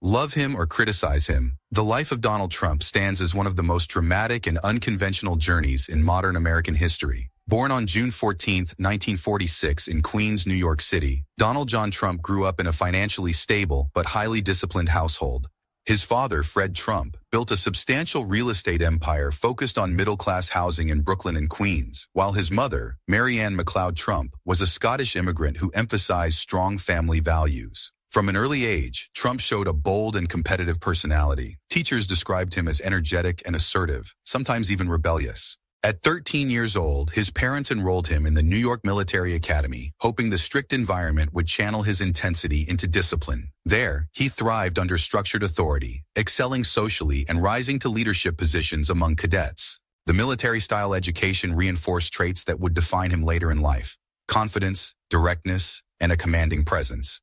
Love him or criticize him, the life of Donald Trump stands as one of the most dramatic and unconventional journeys in modern American history. Born on June 14, 1946 in Queens, New York City, Donald John Trump grew up in a financially stable but highly disciplined household. His father, Fred Trump, built a substantial real estate empire focused on middle-class housing in Brooklyn and Queens, while his mother, Mary Ann MacLeod Trump, was a Scottish immigrant who emphasized strong family values. From an early age, Trump showed a bold and competitive personality. Teachers described him as energetic and assertive, sometimes even rebellious. At 13 years old, his parents enrolled him in the New York Military Academy, hoping the strict environment would channel his intensity into discipline. There, he thrived under structured authority, excelling socially and rising to leadership positions among cadets. The military-style education reinforced traits that would define him later in life: confidence, directness, and a commanding presence.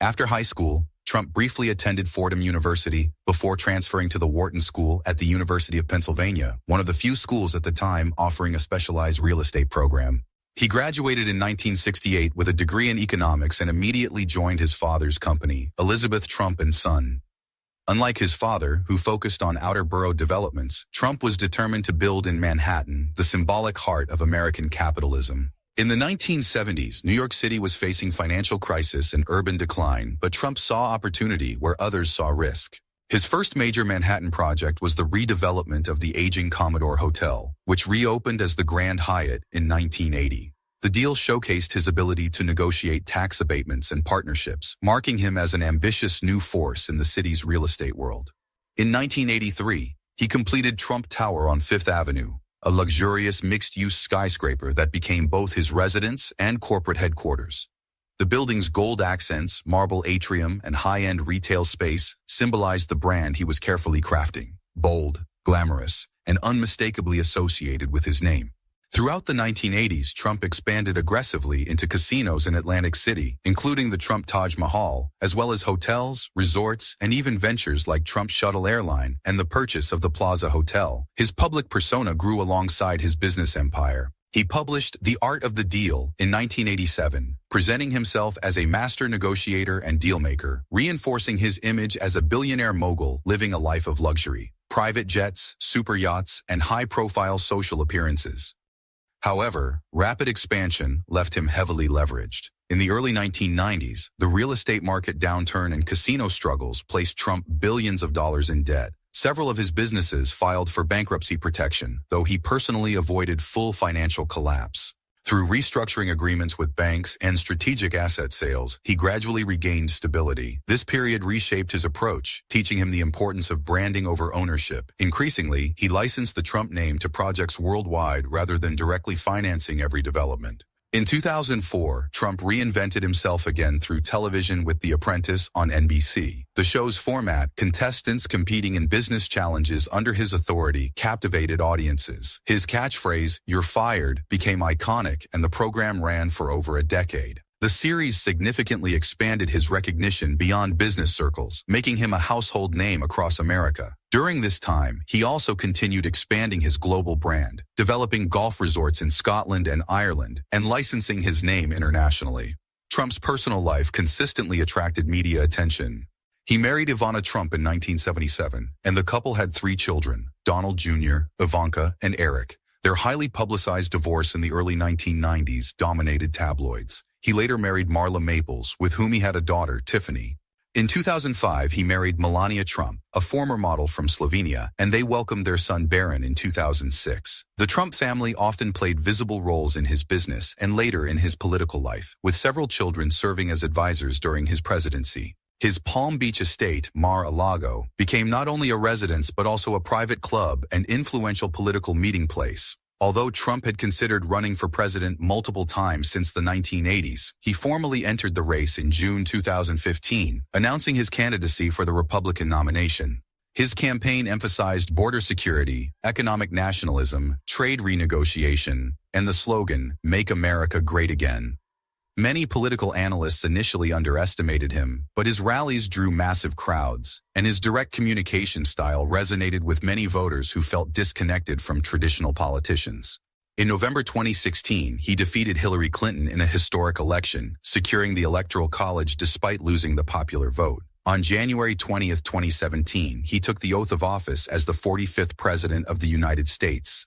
After high school, Trump briefly attended Fordham University before transferring to the Wharton School at the University of Pennsylvania, one of the few schools at the time offering a specialized real estate program. He graduated in 1968 with a degree in economics and immediately joined his father's company, Elizabeth Trump and Son. Unlike his father, who focused on outer borough developments, Trump was determined to build in Manhattan, the symbolic heart of American capitalism. In the 1970s, New York City was facing financial crisis and urban decline, but Trump saw opportunity where others saw risk. His first major Manhattan project was the redevelopment of the aging Commodore Hotel, which reopened as the Grand Hyatt in 1980. The deal showcased his ability to negotiate tax abatements and partnerships, marking him as an ambitious new force in the city's real estate world. In 1983, he completed Trump Tower on Fifth Avenue, a luxurious mixed-use skyscraper that became both his residence and corporate headquarters. The building's gold accents, marble atrium, and high-end retail space symbolized the brand he was carefully crafting: bold, glamorous, and unmistakably associated with his name. Throughout the 1980s, Trump expanded aggressively into casinos in Atlantic City, including the Trump Taj Mahal, as well as hotels, resorts, and even ventures like Trump Shuttle Airline and the purchase of the Plaza Hotel. His public persona grew alongside his business empire. He published The Art of the Deal in 1987, presenting himself as a master negotiator and dealmaker, reinforcing his image as a billionaire mogul living a life of luxury, private jets, super yachts, and high-profile social appearances. However, rapid expansion left him heavily leveraged. In the early 1990s, the real estate market downturn and casino struggles placed Trump billions of dollars in debt. Several of his businesses filed for bankruptcy protection, though he personally avoided full financial collapse. Through restructuring agreements with banks and strategic asset sales, he gradually regained stability. This period reshaped his approach, teaching him the importance of branding over ownership. Increasingly, he licensed the Trump name to projects worldwide rather than directly financing every development. In 2004, Trump reinvented himself again through television with The Apprentice on NBC. The show's format, contestants competing in business challenges under his authority, captivated audiences. His catchphrase, "You're fired," became iconic, and the program ran for over a decade. The series significantly expanded his recognition beyond business circles, making him a household name across America. During this time, he also continued expanding his global brand, developing golf resorts in Scotland and Ireland, and licensing his name internationally. Trump's personal life consistently attracted media attention. He married Ivana Trump in 1977, and the couple had 3 children: Donald Jr., Ivanka, and Eric. Their highly publicized divorce in the early 1990s dominated tabloids. He later married Marla Maples, with whom he had a daughter, Tiffany. In 2005, he married Melania Trump, a former model from Slovenia, and they welcomed their son Barron in 2006. The Trump family often played visible roles in his business and later in his political life, with several children serving as advisors during his presidency. His Palm Beach estate, Mar-a-Lago, became not only a residence but also a private club and influential political meeting place. Although Trump had considered running for president multiple times since the 1980s, he formally entered the race in June 2015, announcing his candidacy for the Republican nomination. His campaign emphasized border security, economic nationalism, trade renegotiation, and the slogan, "Make America Great Again." Many political analysts initially underestimated him, but his rallies drew massive crowds, and his direct communication style resonated with many voters who felt disconnected from traditional politicians. In November 2016, he defeated Hillary Clinton in a historic election, securing the Electoral College despite losing the popular vote. On January 20th, 2017, he took the oath of office as the 45th President of the United States.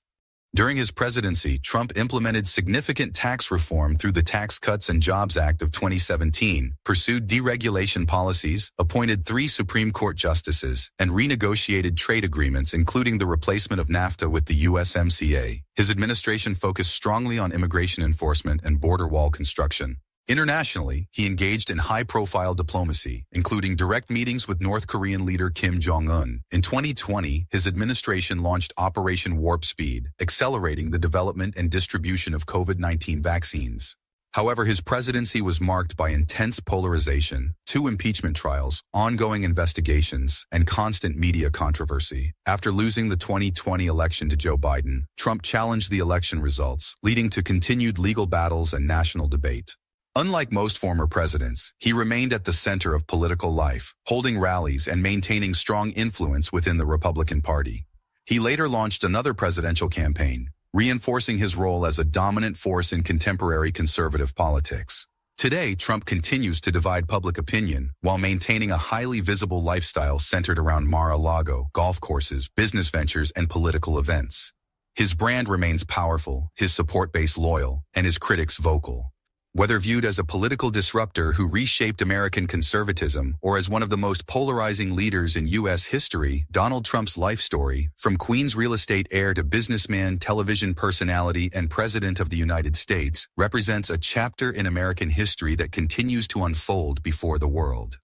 During his presidency, Trump implemented significant tax reform through the Tax Cuts and Jobs Act of 2017, pursued deregulation policies, appointed 3 Supreme Court justices, and renegotiated trade agreements, including the replacement of NAFTA with the USMCA. His administration focused strongly on immigration enforcement and border wall construction. Internationally, he engaged in high-profile diplomacy, including direct meetings with North Korean leader Kim Jong-un. In 2020, his administration launched Operation Warp Speed, accelerating the development and distribution of COVID-19 vaccines. However, his presidency was marked by intense polarization, 2 impeachment trials, ongoing investigations, and constant media controversy. After losing the 2020 election to Joe Biden, Trump challenged the election results, leading to continued legal battles and national debate. Unlike most former presidents, he remained at the center of political life, holding rallies and maintaining strong influence within the Republican Party. He later launched another presidential campaign, reinforcing his role as a dominant force in contemporary conservative politics. Today, Trump continues to divide public opinion while maintaining a highly visible lifestyle centered around Mar-a-Lago, golf courses, business ventures, and political events. His brand remains powerful, his support base loyal, and his critics vocal. Whether viewed as a political disruptor who reshaped American conservatism or as one of the most polarizing leaders in U.S. history, Donald Trump's life story, from Queens real estate heir to businessman, television personality, and President of the United States, represents a chapter in American history that continues to unfold before the world.